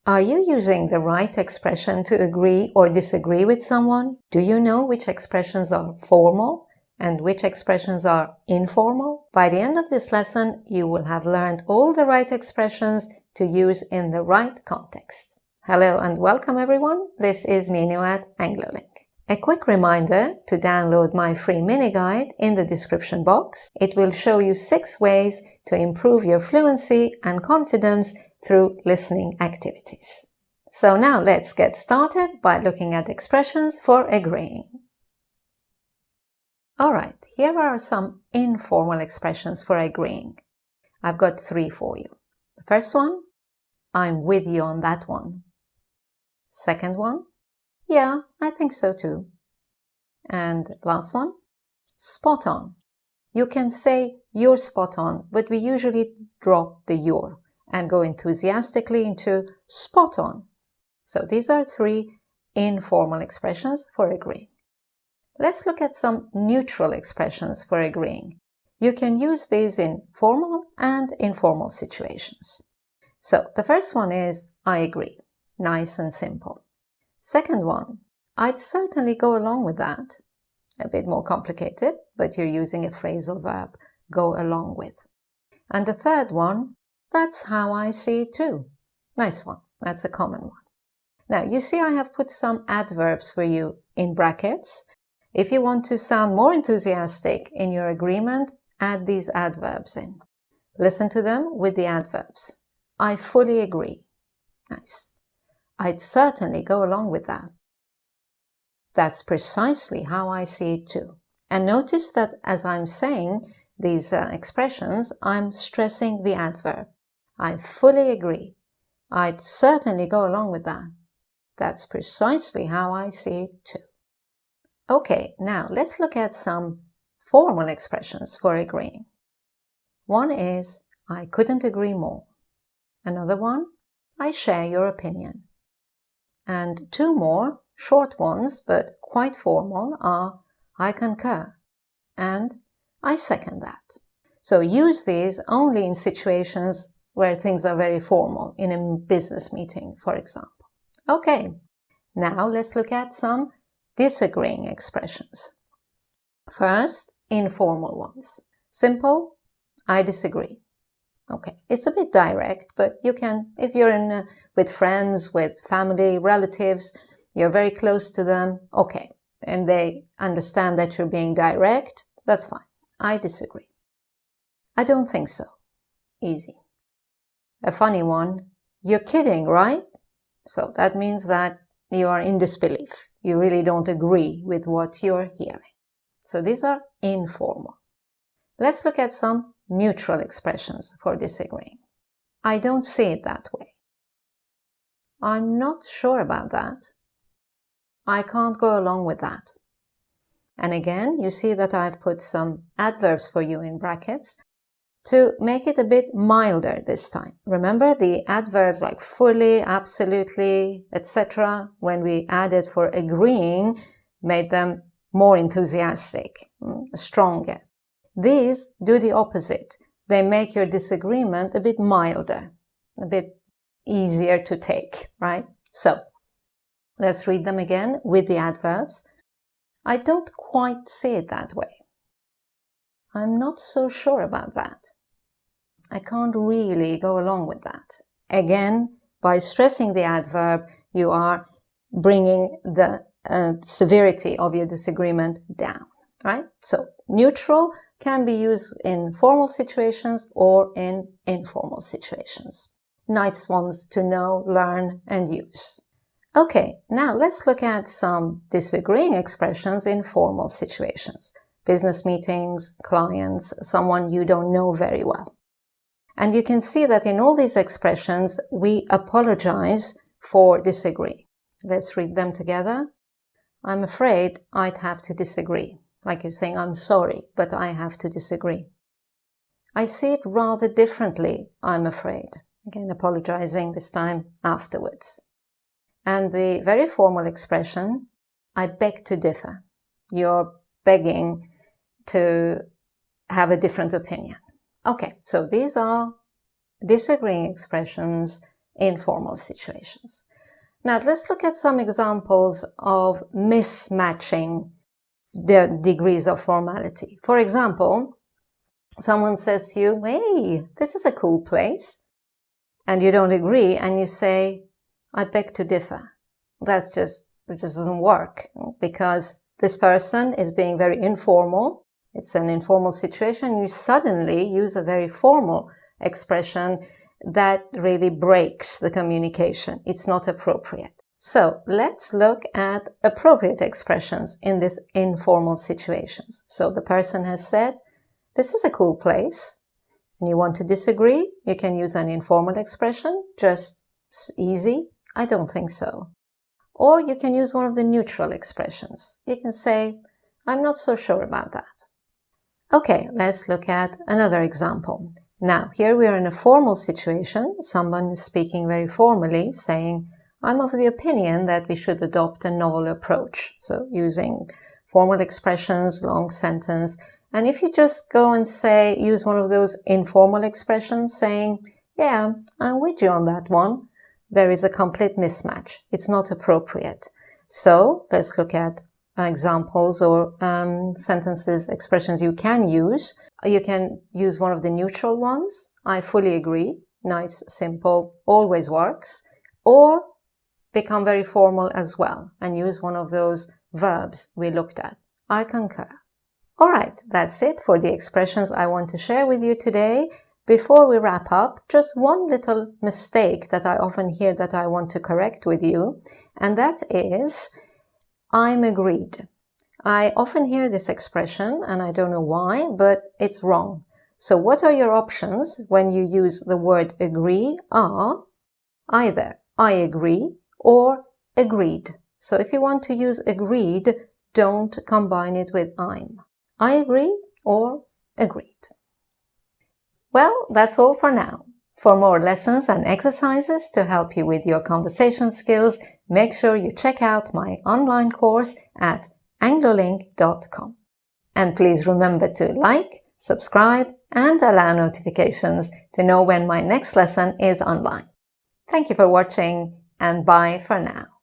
Are you using the right expression to agree or disagree with someone? Do you know which expressions are formal and which expressions are informal? By the end of this lesson, you will have learned all the right expressions to use in the right context. Hello and welcome everyone. This is Minu at AngloLink. A quick reminder to download my free mini guide in the description box. It will show you 6 ways to improve your fluency and confidence through listening activities. So now let's get started by looking at expressions for agreeing. Alright, here are some informal expressions for agreeing. I've got 3 for you. The first one, I'm with you on that one. Second one, yeah, I think so too. And last one, spot on. You can say you're spot on, but we usually drop the you're and go enthusiastically into spot on. So these are 3 informal expressions for agreeing. Let's look at some neutral expressions for agreeing. You can use these in formal and informal situations. So the first one is I agree. Nice and simple. Second one, I'd certainly go along with that. A bit more complicated, but you're using a phrasal verb, go along with. And the third one, that's how I see it too. Nice one. That's a common one. Now, you see I have put some adverbs for you in brackets. If you want to sound more enthusiastic in your agreement, add these adverbs in. Listen to them with the adverbs. I fully agree. Nice. I'd certainly go along with that. That's precisely how I see it too. And notice that as I'm saying these expressions, I'm stressing the adverb. I fully agree. I'd certainly go along with that. That's precisely how I see it too. Okay, now let's look at some formal expressions for agreeing. One is, I couldn't agree more. Another one, I share your opinion. And 2 more, short ones but quite formal, are, I concur and I second that. So use these only in situations where things are very formal, in a business meeting, for example. Okay, now let's look at some disagreeing expressions. First, informal ones. Simple, I disagree. Okay, it's a bit direct, but you can, if you're with friends, with family, relatives, you're very close to them, okay, and they understand that you're being direct, that's fine. I disagree. I don't think so. Easy. A funny one, you're kidding, right? So that means that you are in disbelief. You really don't agree with what you're hearing. So these are informal. Let's look at some neutral expressions for disagreeing. I don't see it that way. I'm not sure about that. I can't go along with that. And again, you see that I've put some adverbs for you in brackets to make it a bit milder this time. Remember the adverbs like fully, absolutely, etc. when we added for agreeing, made them more enthusiastic, stronger. These do the opposite. They make your disagreement a bit milder, a bit easier to take, right? So, let's read them again with the adverbs. I don't quite see it that way. I'm not so sure about that. I can't really go along with that. Again, by stressing the adverb, you are bringing the severity of your disagreement down, right? So, neutral can be used in formal situations or in informal situations. Nice ones to know, learn, and use. Okay, now let's look at some disagreeing expressions in formal situations. Business meetings, clients, someone you don't know very well. And you can see that in all these expressions, we apologize for disagreeing. Let's read them together. I'm afraid I'd have to disagree. Like you're saying, I'm sorry, but I have to disagree. I see it rather differently, I'm afraid. Again, apologizing this time afterwards. And the very formal expression, I beg to differ. You're begging to have a different opinion. Okay, so these are disagreeing expressions informal situations. Now let's look at some examples of mismatching the degrees of formality. For example, someone says to you, hey, this is a cool place, and you don't agree, and you say, I beg to differ. It just doesn't work, because this person is being very informal. It's an informal situation. You suddenly use a very formal expression that really breaks the communication. It's not appropriate. So let's look at appropriate expressions in these informal situations. So the person has said, this is a cool place, and you want to disagree, you can use an informal expression, just easy, I don't think so. Or you can use one of the neutral expressions. You can say, I'm not so sure about that. Okay, let's look at another example. Now, here we are in a formal situation. Someone is speaking very formally, saying, I'm of the opinion that we should adopt a novel approach. So using formal expressions, long sentence. And if you just go and say, use one of those informal expressions saying, yeah, I'm with you on that one, there is a complete mismatch. It's not appropriate. So let's look at examples or sentences, expressions you can use. You can use one of the neutral ones. I fully agree. Nice, simple, always works. Or become very formal as well and use one of those verbs we looked at. I concur. All right, that's it for the expressions I want to share with you today. Before we wrap up, just one little mistake that I often hear that I want to correct with you, and that is, I'm agreed. I often hear this expression, and I don't know why, but it's wrong. So what are your options when you use the word agree are either I agree or agreed. So if you want to use agreed, don't combine it with I'm. I agree or agreed. Well, that's all for now. For more lessons and exercises to help you with your conversation skills, make sure you check out my online course at anglolink.com. And please remember to like, subscribe, and allow notifications to know when my next lesson is online. Thank you for watching, and bye for now.